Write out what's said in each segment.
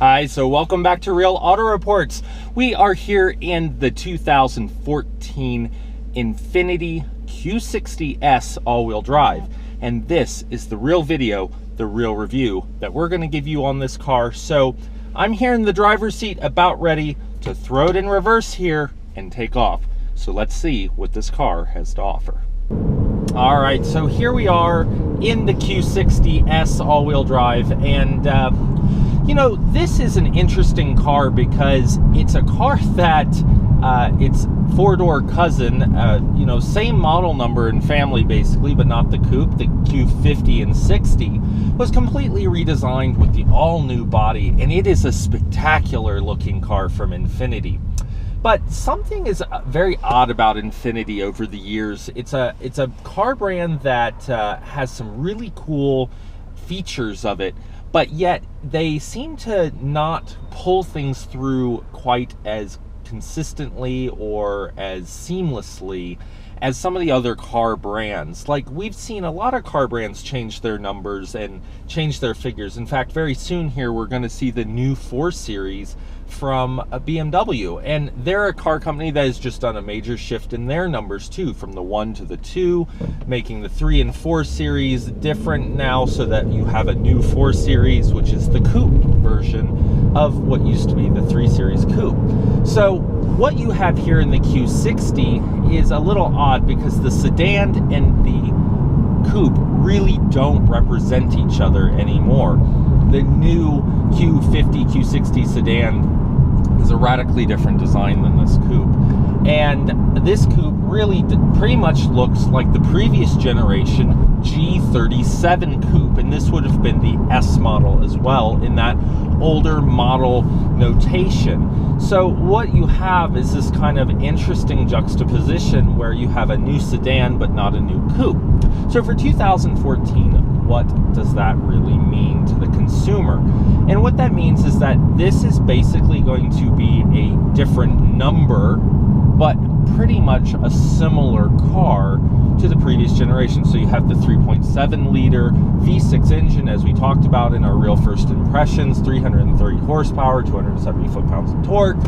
Hi, so welcome back to Real Auto Reports. We are here in the 2014 Infiniti Q60S all-wheel drive, and this is the real video, the real review that we're going to give you on this car. So I'm here in the driver's seat, about ready to throw it in reverse here and take off. So let's see what this car has to offer. All right, so here we are in the Q60S all-wheel drive, and you know, this is an interesting car because it's a car that its four-door cousin, you know, same model number and family basically, but not the coupe, the Q50 and 60, was completely redesigned with the all-new body, and it is a spectacular looking car from Infiniti. But something is very odd about Infiniti over the years. It's a car brand that has some really cool features of it, but yet they seem to not pull things through quite as consistently or as seamlessly as some of the other car brands. Like, we've seen a lot of car brands change their numbers and change their figures. In fact, very soon here we're going to see the new 4 Series from BMW, and they're a car company that has just done a major shift in their numbers too, from the 1 to the 2, making the 3 and 4 Series different now, so that you have a new 4 Series, which is the coupe version of what used to be the 3 Series coupe. So what you have here in the Q60 is a little odd because the sedan and the coupe really don't represent each other anymore. The new Q50, Q60 sedan is a radically different design than this coupe. And this coupe really pretty much looks like the previous generation G37 Coupe, and this would have been the S model as well in that older model notation. So what you have is this kind of interesting juxtaposition where you have a new sedan but not a new coupe. So for 2014, what does that really mean to the consumer? And what that means is that this is basically going to be a different number, but pretty much a similar car to the previous generation. So you have the 3.7 liter V6 engine, as we talked about in our real first impressions, 330 horsepower, 270 foot-pounds of torque.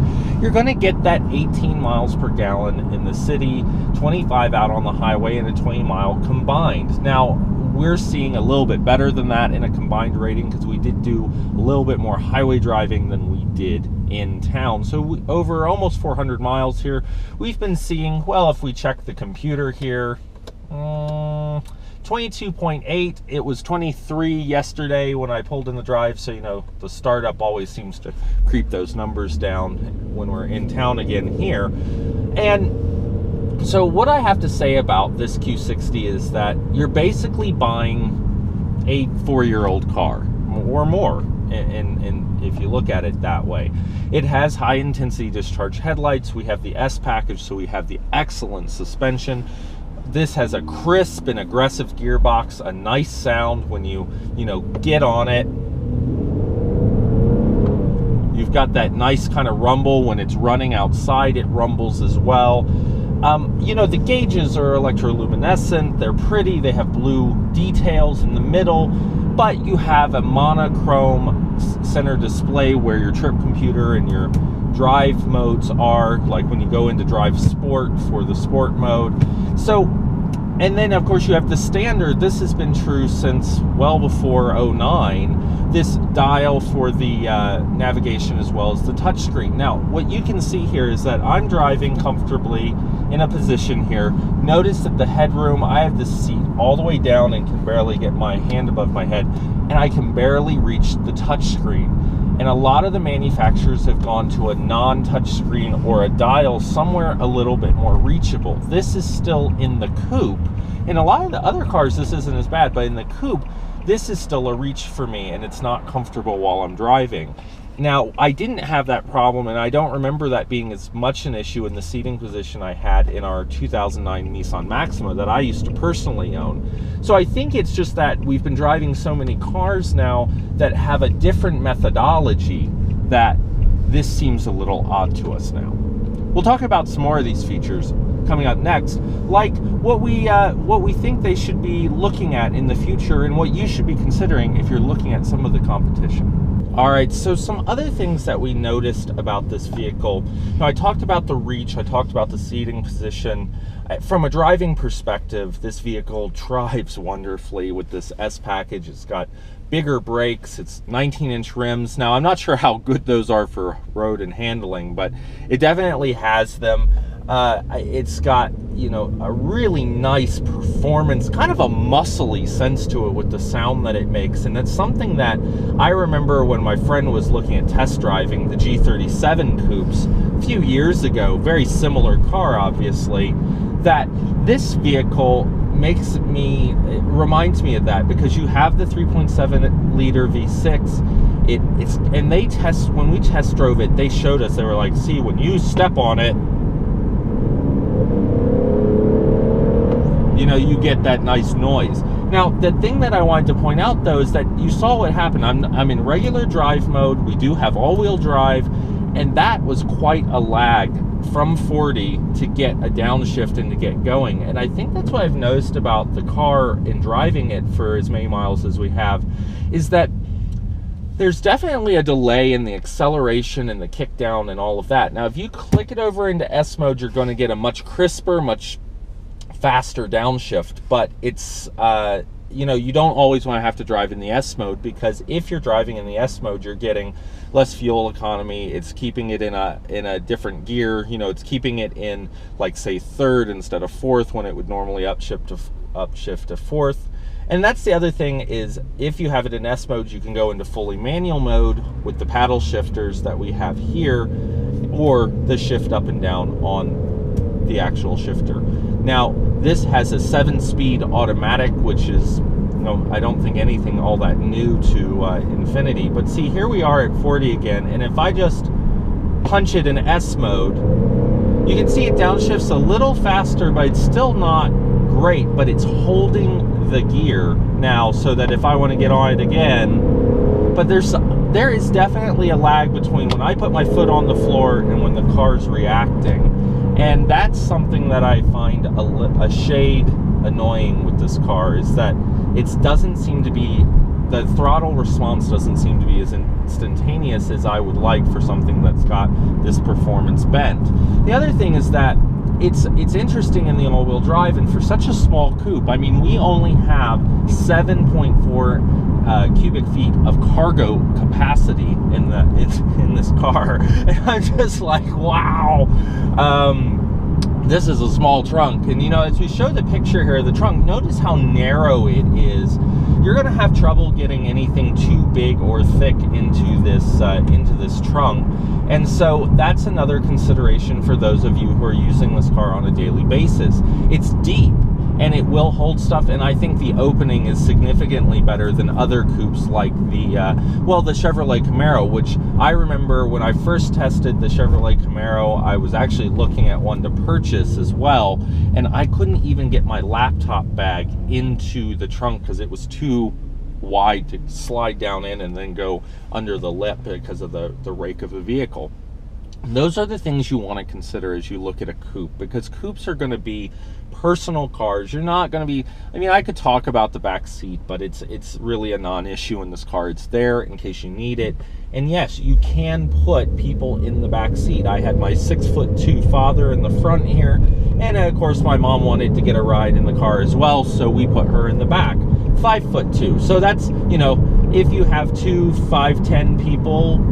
You're going to get that 18 miles per gallon in the city, 25 out on the highway, and a 20-mile combined. Now, we're seeing a little bit better than that in a combined rating because we did do a little bit more highway driving than we did in town. So over almost 400 miles here, we've been seeing, well, if we check the computer here, 22.8. It was 23 yesterday when I pulled in the drive, so you know, the startup always seems to creep those numbers down when we're in town again here. And so what I have to say about this Q60 is that you're basically buying a 4-year-old car or more, and if you look at it that way. It has high intensity discharge headlights. We have the S package, so we have the excellent suspension. This has a crisp and aggressive gearbox, a nice sound when you get on it. You've got that nice kind of rumble when it's running outside. It rumbles as well. You know, the gauges are electroluminescent. They're pretty. They have blue details in the middle, but you have a monochrome center display where your trip computer and your drive modes are, like when you go into drive sport for the sport mode. So, and then of course you have the standard. This has been true since well before 09, this dial for the navigation as well as the touchscreen. Now what you can see here is that I'm driving comfortably in a position here. Notice that the headroom, I have this seat all the way down and can barely get my hand above my head, and I can barely reach the touchscreen. And a lot of the manufacturers have gone to a non-touch screen or a dial somewhere a little bit more reachable. This is still in the coupe. In a lot of the other cars, this isn't as bad, but in the coupe, this is still a reach for me, and it's not comfortable while I'm driving. Now, I didn't have that problem, and I don't remember that being as much an issue in the seating position I had in our 2009 Nissan Maxima that I used to personally own. So I think it's just that we've been driving so many cars now that have a different methodology that this seems a little odd to us now. We'll talk about some more of these features coming up next, like what we think they should be looking at in the future and what you should be considering if you're looking at some of the competition. All right, so some other things that we noticed about this vehicle. Now, I talked about the reach, I talked about the seating position. From a driving perspective, this vehicle drives wonderfully with this S package. It's got bigger brakes, it's 19-inch rims. Now, I'm not sure how good those are for road and handling, but it definitely has them. It's got, you know, a really nice performance, kind of a muscly sense to it with the sound that it makes. And that's something that I remember when my friend was looking at test driving the G37 Coupes a few years ago, very similar car, obviously, that this vehicle it reminds me of that, because you have the 3.7 liter V6. When we test drove it, they showed us, they were like, see, when you step on it, you know, you get that nice noise. Now, the thing that I wanted to point out, though, is that you saw what happened. I'm in regular drive mode. We do have all-wheel drive, and that was quite a lag from 40 to get a downshift and to get going. And I think that's what I've noticed about the car in driving it for as many miles as we have, is that there's definitely a delay in the acceleration and the kick down and all of that. Now, if you click it over into S mode, you're going to get a much crisper, much faster downshift, but it's you know, you don't always want to have to drive in the S mode, because if you're driving in the S mode, you're getting less fuel economy. It's keeping it in a different gear. You know, it's keeping it in, like, say, third instead of fourth, when it would normally upshift to fourth. And that's the other thing, is if you have it in S mode, you can go into fully manual mode with the paddle shifters that we have here, or the shift up and down on the actual shifter. Now, this has a 7-speed automatic, which is, you know, I don't think anything all that new to Infiniti. But see, here we are at 40 again, and if I just punch it in S mode, you can see it downshifts a little faster, but it's still not great, but it's holding the gear now, so that if I want to get on it again, but there is definitely a lag between when I put my foot on the floor and when the car's reacting. And that's something that I find a shade annoying with this car, is that it doesn't seem to be, the throttle response doesn't seem to be as instantaneous as I would like for something that's got this performance bent. The other thing is that it's interesting in the all-wheel drive, and for such a small coupe, I mean, we only have 7.4 cubic feet of cargo capacity in this car, and I'm just like, wow. This is a small trunk, and you know, as we show the picture here of the trunk, notice how narrow it is. You're going to have trouble getting anything too big or thick into this trunk. And so that's another consideration for those of you who are using this car on a daily basis. It's deep, and it will hold stuff, and I think the opening is significantly better than other coupes like the Chevrolet Camaro, which I remember when I first tested the Chevrolet Camaro, I was actually looking at one to purchase as well, and I couldn't even get my laptop bag into the trunk because it was too wide to slide down in and then go under the lip because of the rake of the vehicle. Those are the things you want to consider as you look at a coupe, because coupes are going to be personal cars. You're not going to be, I mean, I could talk about the back seat, but it's really a non-issue in this car. It's there in case you need it. And yes, you can put people in the back seat. I had my 6'2" father in the front here, and of course my mom wanted to get a ride in the car as well, so we put her in the back, 5'2". So that's, you know, if you have 2 5'10" people,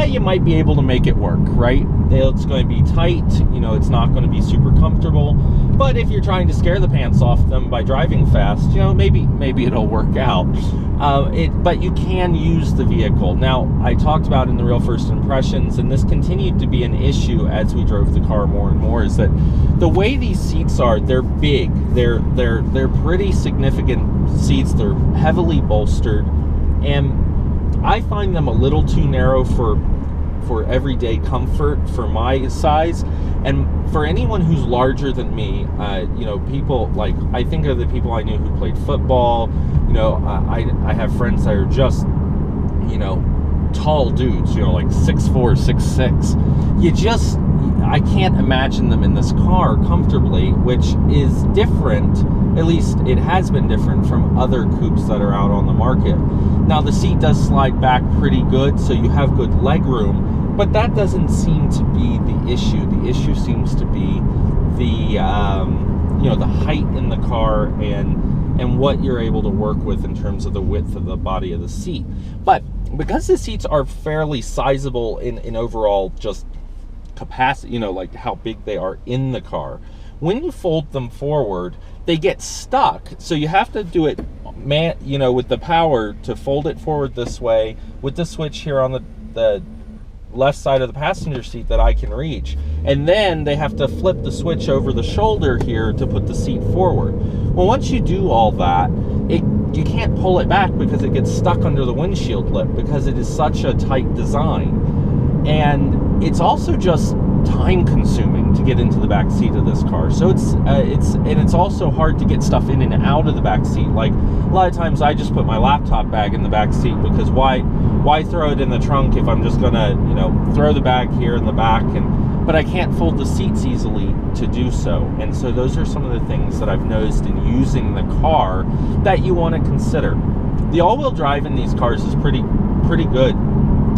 you might be able to make it work, right? It's going to be tight, you know, it's not going to be super comfortable. But if you're trying to scare the pants off them by driving fast, you know, maybe it'll work out. But you can use the vehicle. Now, I talked about in the real first impressions, and this continued to be an issue as we drove the car more and more, is that the way these seats are, they're big, they're pretty significant seats, they're heavily bolstered, and I find them a little too narrow for everyday comfort for my size. And for anyone who's larger than me, you know, people like, I think of the people I knew who played football, you know, I have friends that are just, you know, tall dudes, you know, like 6'4", 6'6". I can't imagine them in this car comfortably, which is different. At least it has been different from other coupes that are out on the market. Now the seat does slide back pretty good, so you have good leg room, but that doesn't seem to be the issue. The issue seems to be the the height in the car and what you're able to work with in terms of the width of the body of the seat. But because the seats are fairly sizable in overall just capacity, like how big they are in the car, when you fold them forward, they get stuck. So you have to do it, with the power to fold it forward this way with the switch here on the left side of the passenger seat that I can reach. And then they have to flip the switch over the shoulder here to put the seat forward. Well, once you do all that, you can't pull it back because it gets stuck under the windshield lip because it is such a tight design. And it's also just time consuming to get into the back seat of this car. So it's also hard to get stuff in and out of the back seat. Like a lot of times I just put my laptop bag in the back seat because why throw it in the trunk if I'm just gonna throw the bag here in the back, but I can't fold the seats easily to do so. And so those are some of the things that I've noticed in using the car that you want to consider. The all-wheel drive in these cars is pretty good.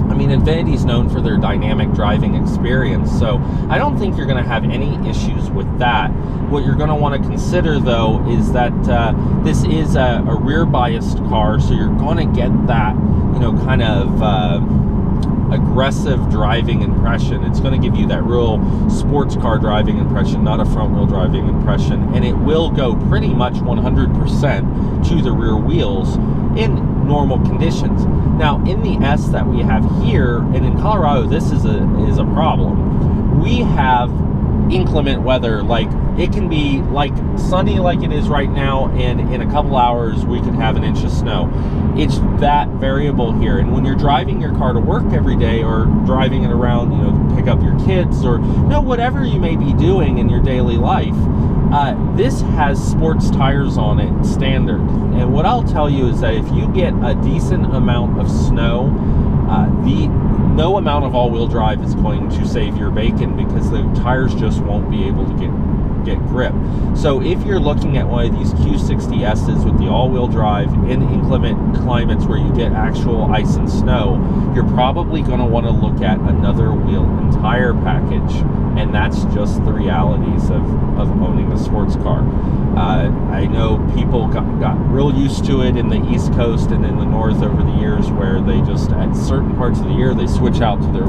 I mean, Infiniti's known for their dynamic driving experience, so I don't think you're going to have any issues with that. What you're going to want to consider, though, is that this is a rear-biased car, so you're going to get that, kind of aggressive driving impression. It's going to give you that real sports car driving impression, not a front-wheel driving impression, and it will go pretty much 100% to the rear wheels in normal conditions. Now, in the S that we have here, and in Colorado, this is a problem. We have inclement weather. Like, it can be like sunny like it is right now, and in a couple hours we could have an inch of snow. It's that variable here. And when you're driving your car to work every day, or driving it around, to pick up your kids, or whatever you may be doing in your daily life, this has sports tires on it standard. And what I'll tell you is that if you get a decent amount of snow, no amount of all-wheel drive is going to save your bacon, because the tires just won't be able to get grip. So if you're looking at one of these Q60S's with the all-wheel drive in inclement climates where you get actual ice and snow, you're probably going to want to look at another wheel and tire package. And that's just the realities of owning a sports car. I know people got real used to it in the East Coast and in the North over the years, where they just, at certain parts of the year, they switch out to their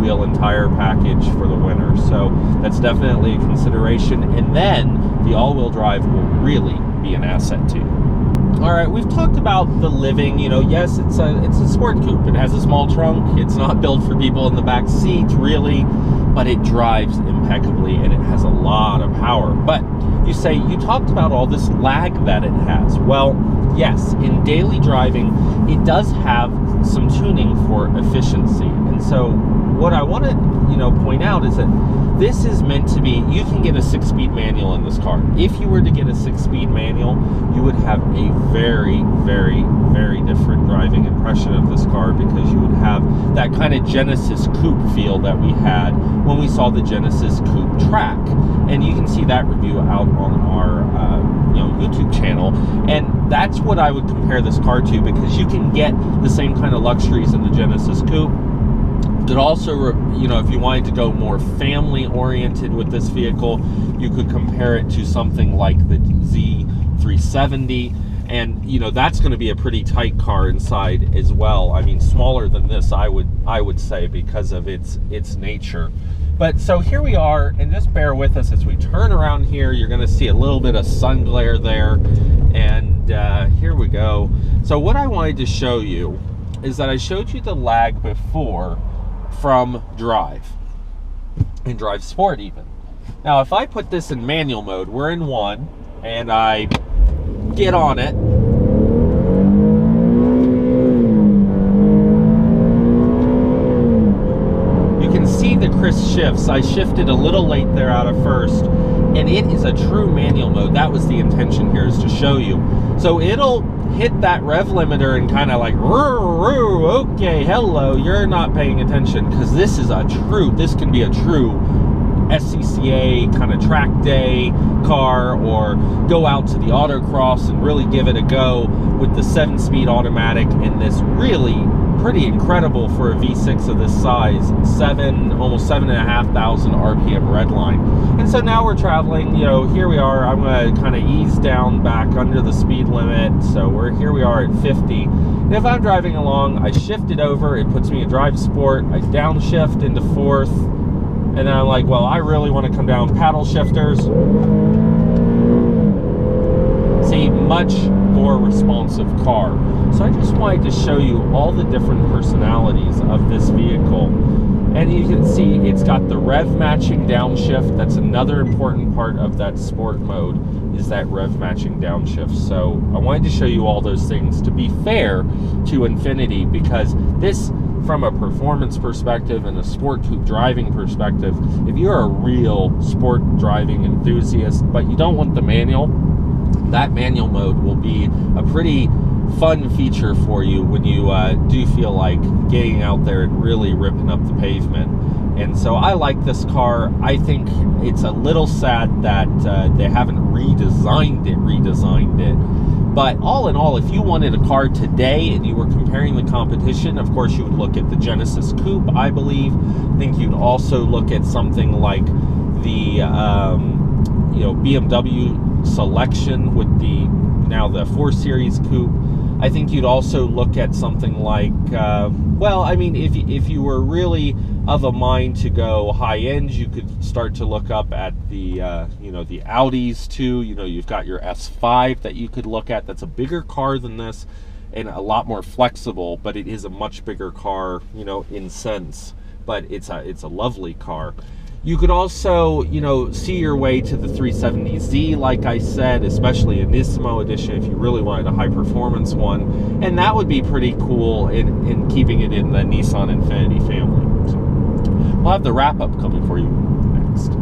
wheel and tire package for the winter. So that's definitely a consideration. And then the all-wheel drive will really be an asset too. All right, we've talked about the living. Yes, it's a sport coupe. It has a small trunk. It's not built for people in the back seat, really, but it drives impeccably and it has a lot of power. But you talked about all this lag that it has. Well, yes, in daily driving, it does have some tuning for efficiency. And so what I want to point out is that this is meant to be, you can get a 6-speed manual in this car. If you were to get a 6-speed manual, you would have a very, very, very different driving impression of this car, because you would have that kind of Genesis Coupe feel that we had when we saw the Genesis Coupe track. And you can see that review out on our YouTube channel. And that's what I would compare this car to, because you can get the same kind of luxuries in the Genesis Coupe. It also, if you wanted to go more family oriented with this vehicle, you could compare it to something like the Z370, and that's going to be a pretty tight car inside as well. I mean, smaller than this, I would say, because of its nature. But so here we are, and just bear with us as we turn around here. You're going to see a little bit of sun glare there, and here we go. So what I wanted to show you is that I showed you the lag before from drive, and drive sport even. Now if I put this in manual mode, we're in 1, and I get on it, you can see the crisp shifts. I shifted a little late there out of first, and it is a true manual mode. That was the intention here, is to show you. So it'll hit that rev limiter and kind of like, okay, hello, you're not paying attention, because this can be a true SCCA kind of track day car, or go out to the autocross and really give it a go with the 7-speed automatic in this really pretty incredible for a V6 of this size, almost 7,500 RPM redline. And so now we're traveling, you know, here we are. I'm going to kind of ease down back under the speed limit. So here we are at 50. And if I'm driving along, I shift it over, it puts me in drive sport, I downshift into fourth, and then I'm like, well, I really want to come down paddle shifters. See, much more responsive car. So I just wanted to show you all the different personalities of this vehicle. And you can see it's got the rev matching downshift. That's another important part of that sport mode, is that rev matching downshift. So I wanted to show you all those things to be fair to Infiniti, because this, from a performance perspective and a sport coupe driving perspective, if you're a real sport driving enthusiast but you don't want the manual, that manual mode will be a pretty fun feature for you when you do feel like getting out there and really ripping up the pavement. And so I like this car. I think it's a little sad that they haven't redesigned it. But all in all, if you wanted a car today and you were comparing the competition, of course you would look at the Genesis Coupe, I believe. I think you'd also look at something like the BMW selection with the 4 Series Coupe. I think you'd also look at something like, well, I mean, if you were really of a mind to go high end, you could start to look up at the the Audis too. You know, you've got your S5 that you could look at. That's a bigger car than this and a lot more flexible, but it is a much bigger car, you know, in sense. But it's a lovely car. You could also, you know, see your way to the 370Z, like I said, especially a Nismo edition if you really wanted a high performance one. And that would be pretty cool in keeping it in the Nissan Infiniti family. So we'll have the wrap up coming for you next.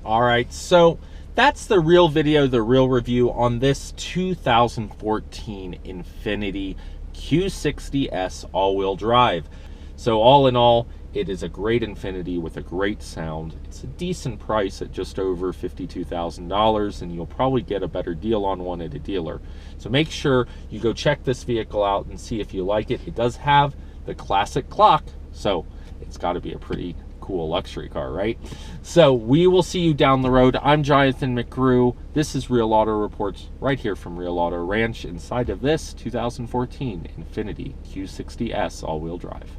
All right, so that's the real video, the real review on this 2014 Infiniti Q60S all-wheel drive. So all in all, it is a great Infiniti with a great sound. It's a decent price at just over $52,000, and you'll probably get a better deal on one at a dealer. So make sure you go check this vehicle out and see if you like it. It does have the classic clock, so it's got to be a pretty cool luxury car, right? So we will see you down the road. I'm Jonathan McGrew. This is Real Auto Reports right here from Real Auto Ranch inside of this 2014 Infiniti Q60S all-wheel drive.